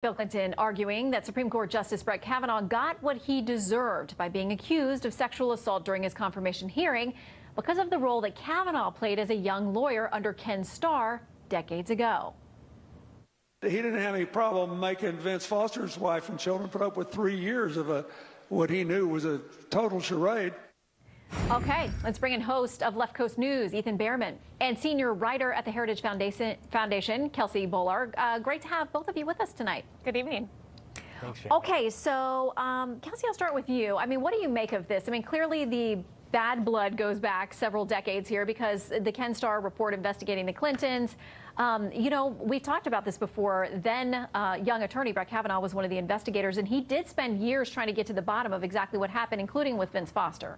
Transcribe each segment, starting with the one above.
Bill Clinton arguing that Supreme Court Justice Brett Kavanaugh got what he deserved by being accused of sexual assault during his confirmation hearing because of the role that Kavanaugh played as a young lawyer under Ken Starr decades ago. He didn't have any problem making Vince Foster's wife and children put up with 3 years of what he knew was a total charade. Okay, let's bring in host of Left Coast News, Ethan Behrman, and senior writer at the Heritage Foundation, Kelsey Bolar. Great to have both of you with us tonight. Good evening. Thanks, Shannon. Okay, so Kelsey, I'll start with you. I mean, what do you make of this? I mean, clearly the bad blood goes back several decades here because the Ken Starr report investigating the Clintons. You know, we've talked about this before. Then young attorney Brett Kavanaugh was one of the investigators, and he did spend years trying to get to the bottom of exactly what happened, including with Vince Foster.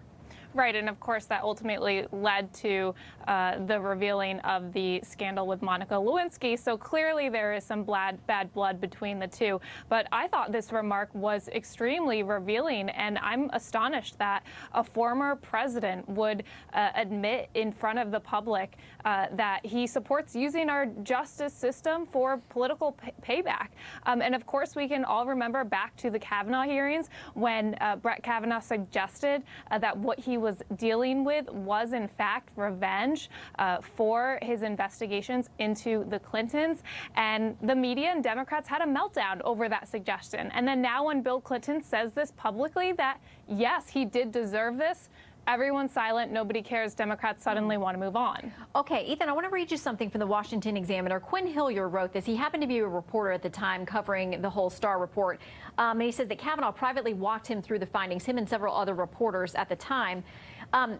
Right, and of course that ultimately led to the revealing of the scandal with Monica Lewinsky. So clearly there is some bad blood between the two. But I thought this remark was extremely revealing, and I'm astonished that a former president would admit in front of the public that he supports using our justice system for political payback. And of course we can all remember back to the Kavanaugh hearings when Brett Kavanaugh suggested that what he was dealing with was in fact revenge for his investigations into the Clintons, and the media and Democrats had a meltdown over that suggestion. And then now when Bill Clinton says this publicly, that yes, he did deserve this, everyone's silent, nobody cares, Democrats suddenly want to move on. Okay, Ethan, I want to read you something from the Washington Examiner. Quinn Hillier wrote this. He happened to be a reporter at the time covering the whole Starr report. And he says that Kavanaugh privately walked him through the findings, him and several other reporters at the time.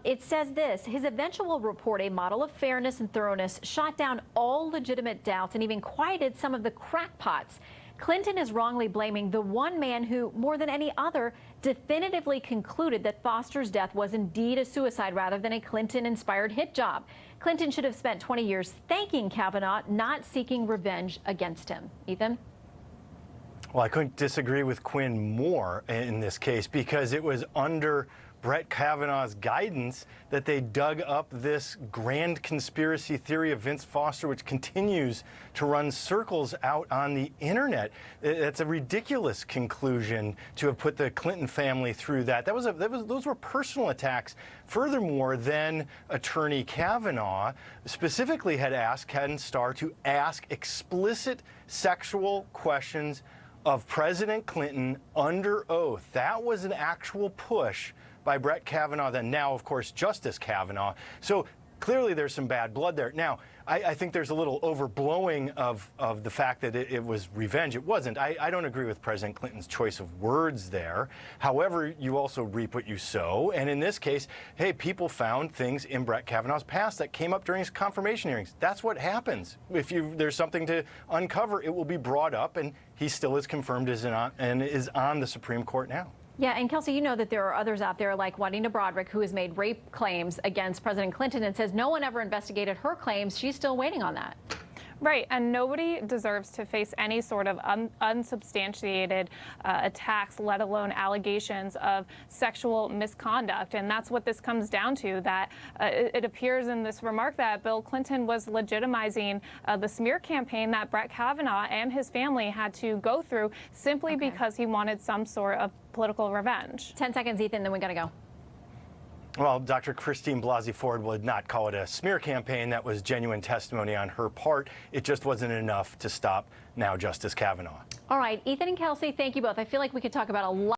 It says this: his eventual report, a model of fairness and thoroughness, shot down all legitimate doubts and even quieted some of the crackpots. Clinton is wrongly blaming the one man who, more than any other, definitively concluded that Foster's death was indeed a suicide rather than a Clinton-inspired hit job. Clinton should have spent 20 years thanking Kavanaugh, not seeking revenge against him. Ethan? Well, I couldn't disagree with Quinn more in this case, because it was under Brett Kavanaugh's guidance that they dug up this grand conspiracy theory of Vince Foster, which continues to run circles out on the internet. It's a ridiculous conclusion to have put the Clinton family through that. Those were personal attacks. Furthermore, then attorney Kavanaugh specifically had asked Ken Starr to ask explicit sexual questions of President Clinton under oath. That was an actual push by Brett Kavanaugh, then now, of course, Justice Kavanaugh. So clearly there's some bad blood there. Now, I think there's a little overblowing of the fact that it was revenge. It wasn't. I don't agree with President Clinton's choice of words there. However, you also reap what you sow. And in this case, hey, people found things in Brett Kavanaugh's past that came up during his confirmation hearings. That's what happens. If there's something to uncover, it will be brought up, and he still is confirmed and is on the Supreme Court now. Yeah, and Kelsey, you know that there are others out there like Juanita Broderick, who has made rape claims against President Clinton and says no one ever investigated her claims. She's still waiting on that. Right, and nobody deserves to face any sort of unsubstantiated attacks, let alone allegations of sexual misconduct. And that's what this comes down to, that it appears in this remark that Bill Clinton was legitimizing the smear campaign that Brett Kavanaugh and his family had to go through simply because he wanted some sort of political revenge. 10 seconds, Ethan, then we got to go. Well, Dr. Christine Blasey Ford would not call it a smear campaign. That was genuine testimony on her part. It just wasn't enough to stop now Justice Kavanaugh. All right, Ethan and Kelsey, thank you both. I feel like we could talk about a lot.